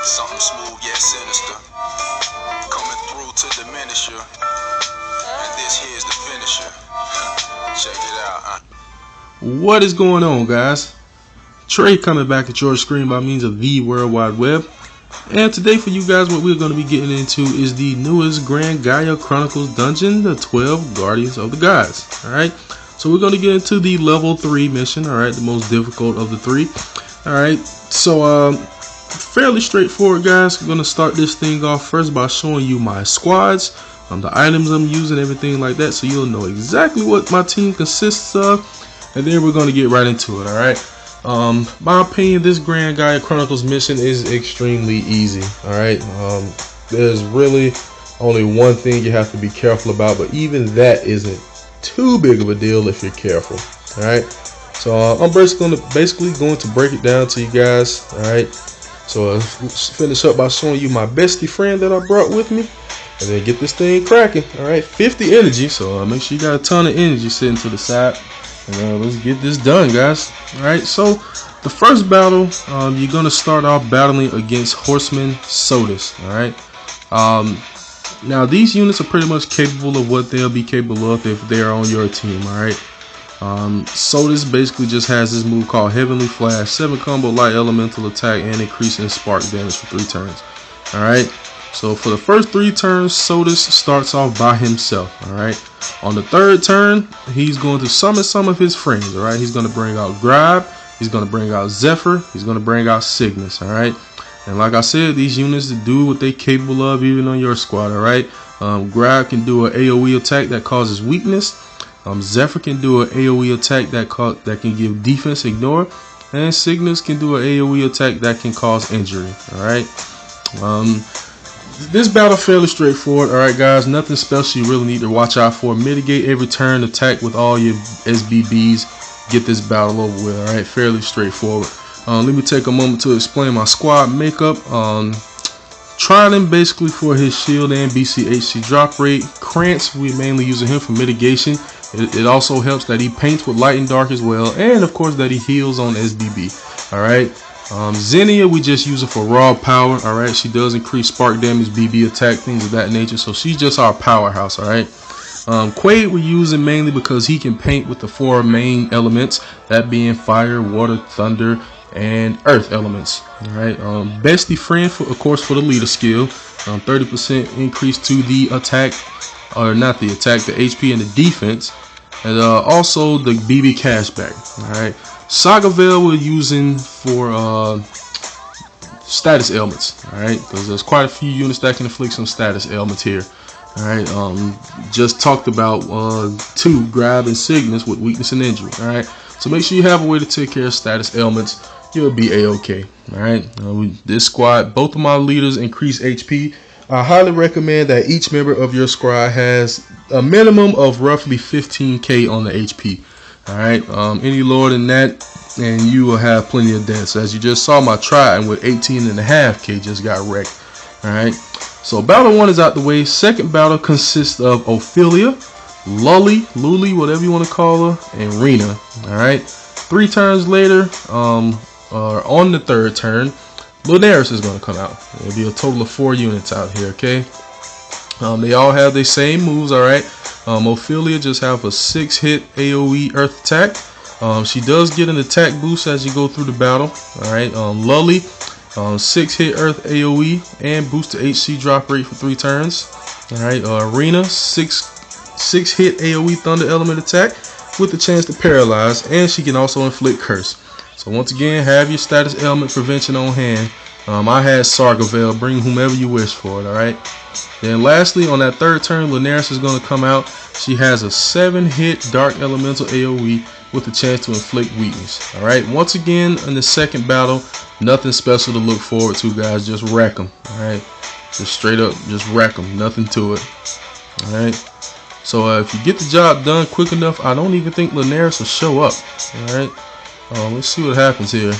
Something smooth yet sinister, coming through to diminish you. And this here's the finisher. Check it out, What is going on, guys? Trey coming back at your screen by means of the World Wide Web. And today for you guys, what we're going to be getting into is the newest Grand Gaia Chronicles dungeon, the 12 Guardians of the Gods. Alright, so we're going to get into the level 3 mission, alright, the most difficult of the 3. Alright, so fairly straightforward, guys. We're going to start this thing off first by showing you my squads, the items I'm using, everything like that, so you'll know exactly what my team consists of. And then we're going to get right into it, alright? My opinion, this Grand Gaia Chronicles mission is extremely easy, alright? There's really only one thing you have to be careful about, but even that isn't too big of a deal if you're careful, alright? So I'm basically going to break it down to you guys, alright? So let's finish up by showing you my bestie friend that I brought with me, and then get this thing cracking, alright? 50 energy, so make sure you got a ton of energy sitting to the side. And let's get this done, guys. Alright, so the first battle, you're going to start off battling against Horsemen Sodas. Alright, now these units are pretty much capable of what they'll be capable of if they're on your team. Alright, Sodas basically just has this move called Heavenly Flash, 7 combo light elemental attack, and increasing spark damage for 3 turns. Alright, so for the first 3 turns, Sodas starts off by himself. Alright, on the 3rd turn, he's going to summon some of his friends. Alright, he's going to bring out Grab, he's going to bring out Zephyr, he's going to bring out Cygnus. Alright, and like I said, these units do what they're capable of even on your squad. Alright, Grab can do an AoE attack that causes weakness. Zephyr can do an AoE attack that can give defense ignore, and Cygnus can do an AoE attack that can cause injury. Alright, this battle fairly straightforward. Alright, guys, nothing special you really need to watch out for. Mitigate every turn, attack with all your SBBs, get this battle over with. Alright, fairly straightforward. Let me take a moment to explain my squad makeup. Trident basically for his shield and BCHC drop rate. Krantz, we're mainly using him for mitigation. It also helps that he paints with light and dark as well, and of course that he heals on SBB. Alright, Xenia, we just use her for raw power. Alright, she does increase spark damage, BB attack, things of that nature, so she's just our powerhouse. Alright, Quaid we're using mainly because he can paint with the 4 main elements, that being fire, water, thunder, and earth elements. Alright, bestie friend, of course, for the leader skill, 30% increase to the attack, or not the attack, the HP and the defense, and also the BB cashback. Alright, Saga Veil we're using for status ailments. Alright, because there's quite a few units that can inflict some status ailments here. Alright, just talked about 2, Grab and Cygnus, with weakness and injury. Alright, so make sure you have a way to take care of status ailments. You'll be a-okay. Alright, this squad, both of my leaders increase HP. I highly recommend that each member of your squad has a minimum of roughly 15k on the HP. Alright, any lower than that and you will have plenty of deaths. As you just saw, my Trident with 18.5k just got wrecked. Alright, so battle 1 is out the way. Second battle consists of Ophelia, Luli, whatever you want to call her, and Rena. Alright, 3 turns later, on the 3rd turn, Lunaris is going to come out. There'll be a total of 4 units out here, okay? They all have the same moves, alright? Ophelia just have a 6-hit AoE earth attack. She does get an attack boost as you go through the battle, alright? Lully, 6-hit earth AoE and boost the HC drop rate for 3 turns. Alright, Arena, 6-hit AoE thunder element attack with the chance to paralyze, and she can also inflict curse. So once again, have your status ailment prevention on hand. I had Sargavel, bring whomever you wish for it, alright? Then lastly, on that 3rd turn, Lunaris is going to come out. She has a 7-hit dark elemental AoE with the chance to inflict weakness. Alright, once again, in the second battle, nothing special to look forward to, guys. Just wreck them, alright? Just straight up, just wreck them, nothing to it. Alright, so if you get the job done quick enough, I don't even think Lunaris will show up. Alright, let's see what happens here,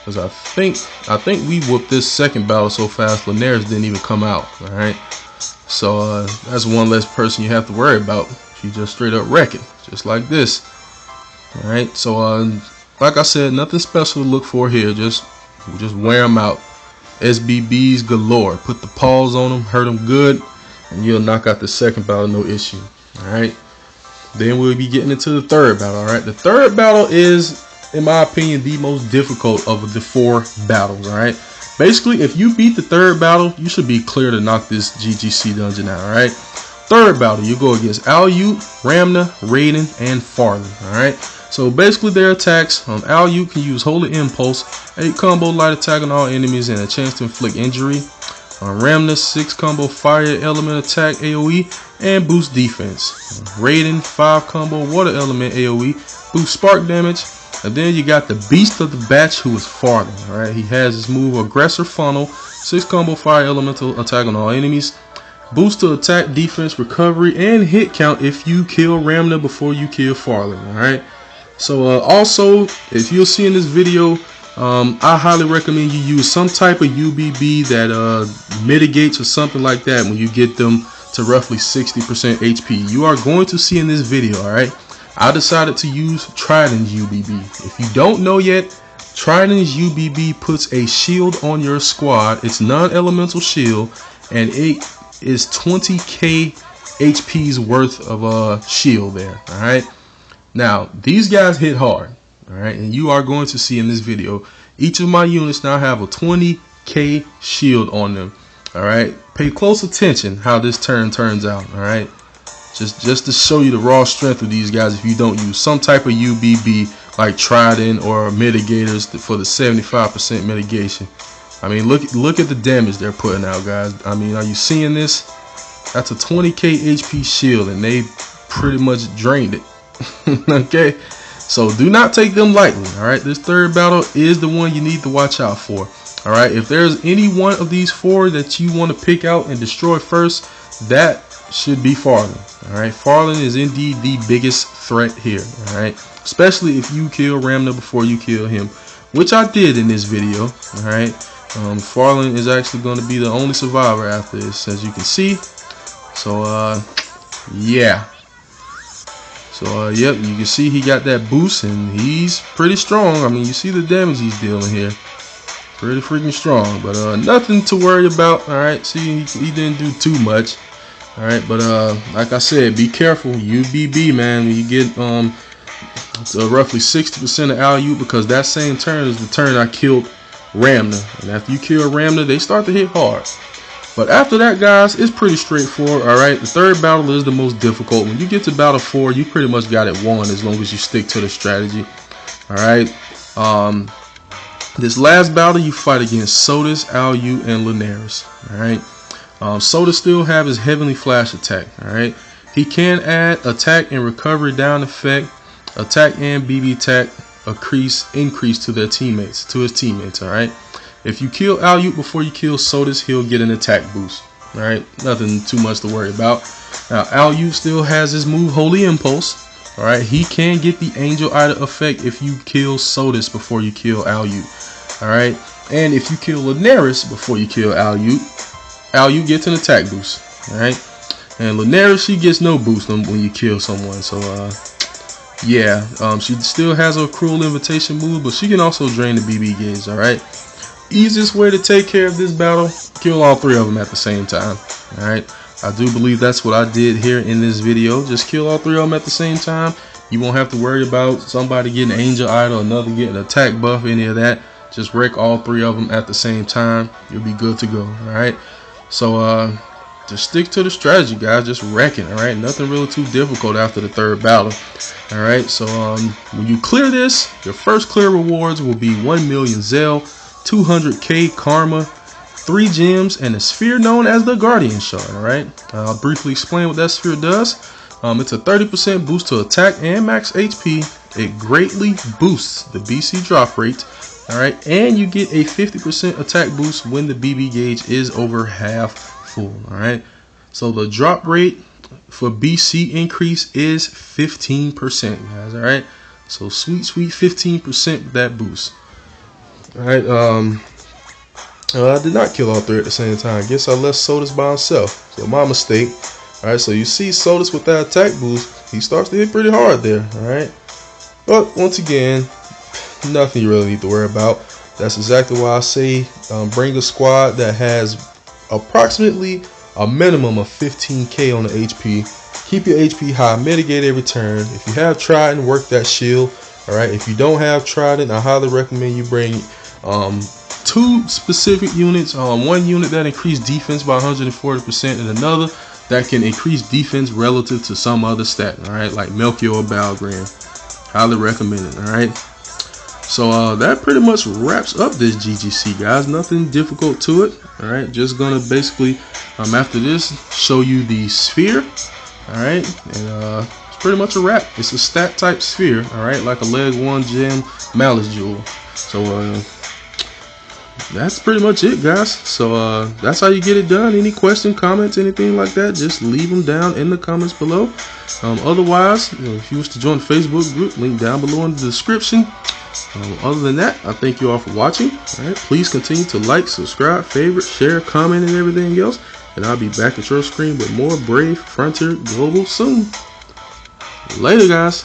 because I think we whooped this second battle so fast Lunaris didn't even come out. Alright, so that's one less person you have to worry about. She just straight up wreck it, just like this. Alright, so like I said, nothing special to look for here. Just wear them out. SBBs galore. Put the paws on them, hurt them good, and you'll knock out the second battle no issue. Alright. Then we'll be getting into the third battle. Alright. The third battle is, in my opinion, the most difficult of the 4 battles. Alright. Basically, if you beat the third battle, you should be clear to knock this GGC dungeon out. Alright. Third battle, you go against Alyut, Ramna, Raiden, and Farland. Alright. So basically their attacks, Alyut can use Holy Impulse, 8 combo light attack on all enemies and a chance to inflict injury. Ramna, 6 combo fire element attack AoE and boost defense. Raiden, 5 combo water element AoE, boost spark damage. And then you got the beast of the batch, who is Farland. Alright, he has his move Aggressor Funnel, 6 combo fire elemental attack on all enemies. Boost to attack, defense, recovery, and hit count if you kill Ramna before you kill Farland. Alright. So also, if you'll see in this video, I highly recommend you use some type of UBB that mitigates or something like that when you get them to roughly 60% HP. You are going to see in this video, alright? I decided to use Trident's UBB. If you don't know yet, Trident's UBB puts a shield on your squad. It's non-elemental shield, and it is 20k HP's worth of shield there, alright? Now, these guys hit hard, alright, and you are going to see in this video, each of my units now have a 20k shield on them, alright? Pay close attention how this turns out, alright? Just to show you the raw strength of these guys if you don't use some type of UBB like Trident or mitigators for the 75% mitigation. I mean, look at the damage they're putting out, guys. I mean, are you seeing this? That's a 20k HP shield, and they pretty much drained it. Okay, so do not take them lightly. All right, this third battle is the one you need to watch out for. All right, if there's any one of these 4 that you want to pick out and destroy first, that should be Farland. All right, Farland is indeed the biggest threat here. All right, especially if you kill Ramna before you kill him, which I did in this video. All right, Farland is actually going to be the only survivor after this, as you can see. So yeah. So yep, you can see he got that boost, and he's pretty strong. I mean, you see the damage he's dealing here. Pretty freaking strong, but nothing to worry about. All right, see, he didn't do too much. All right, but like I said, be careful. UBB, man, when you get roughly 60% of Alyut, because that same turn is the turn I killed Ramna, and after you kill Ramna, they start to hit hard. But after that, guys, it's pretty straightforward. All right, the third battle is the most difficult. When you get to battle 4, you pretty much got it won as long as you stick to the strategy. All right, this last battle you fight against Sodus, Alyut, and Linares. All right, Sodus still have his Heavenly Flash attack. All right, he can add attack and recovery down effect, attack and BB attack increase to his teammates. All right. If you kill Alyut before you kill Sodus, he'll get an attack boost. Alright, nothing too much to worry about. Now, Alyut still has his move Holy Impulse. Alright, he can get the Angel Idol effect if you kill Sodus before you kill Alyut. Alright, and if you kill Linares before you kill Alyut, Alyut gets an attack boost. Alright, and Linares, she gets no boost when you kill someone. So, yeah, she still has her Cruel Invitation move, but she can also drain the BB gauge. Alright. Easiest way to take care of this battle, kill all 3 of them at the same time. Alright, I do believe that's what I did here in this video. Just kill all 3 of them at the same time. You won't have to worry about somebody getting Angel Idol, another getting attack buff, any of that. Just wreck all 3 of them at the same time. You'll be good to go. Alright, so just stick to the strategy, guys. Just wreck it. Alright, nothing really too difficult after the third battle. Alright, so when you clear this, your first clear rewards will be 1 million Zell, 200k karma, 3 gems, and a sphere known as the Guardian Shard. Alright, I'll briefly explain what that sphere does. It's a 30% boost to attack and max HP. It greatly boosts the BC drop rate. Alright, and you get a 50% attack boost when the BB gauge is over half full. Alright, so the drop rate for BC increase is 15%, guys. Alright, so sweet 15% with that boost. Alright, I did not kill all 3 at the same time. I guess I left Sodus by himself. So my mistake. Alright, so you see Sodus with that attack boost, he starts to hit pretty hard there. Alright, but once again, nothing you really need to worry about. That's exactly why I say bring a squad that has approximately a minimum of 15k on the HP. Keep your HP high, mitigate every turn. If you have Trident, work that shield. Alright, if you don't have Trident, I highly recommend you bring 2 specific units. One unit that increase defense by 140% and another that can increase defense relative to some other stat. Alright, like Melchior or Balgran. Highly recommend it. Alright. So that pretty much wraps up this GGC, guys. Nothing difficult to it. Alright, just gonna basically after this show you the sphere. Alright, and it's pretty much a wrap. It's a stat type sphere, alright, like a leg 1 gem malice jewel. So that's pretty much it, guys. So that's how you get it done. Any question, comments, anything like that, just leave them down in the comments below. Otherwise, if you wish to join the Facebook group, link down below in the description. Other than that, I thank you all for watching. Alright, please continue to like, subscribe, favorite, share, comment, and everything else. And I'll be back at your screen with more Brave Frontier Global soon. Later, guys.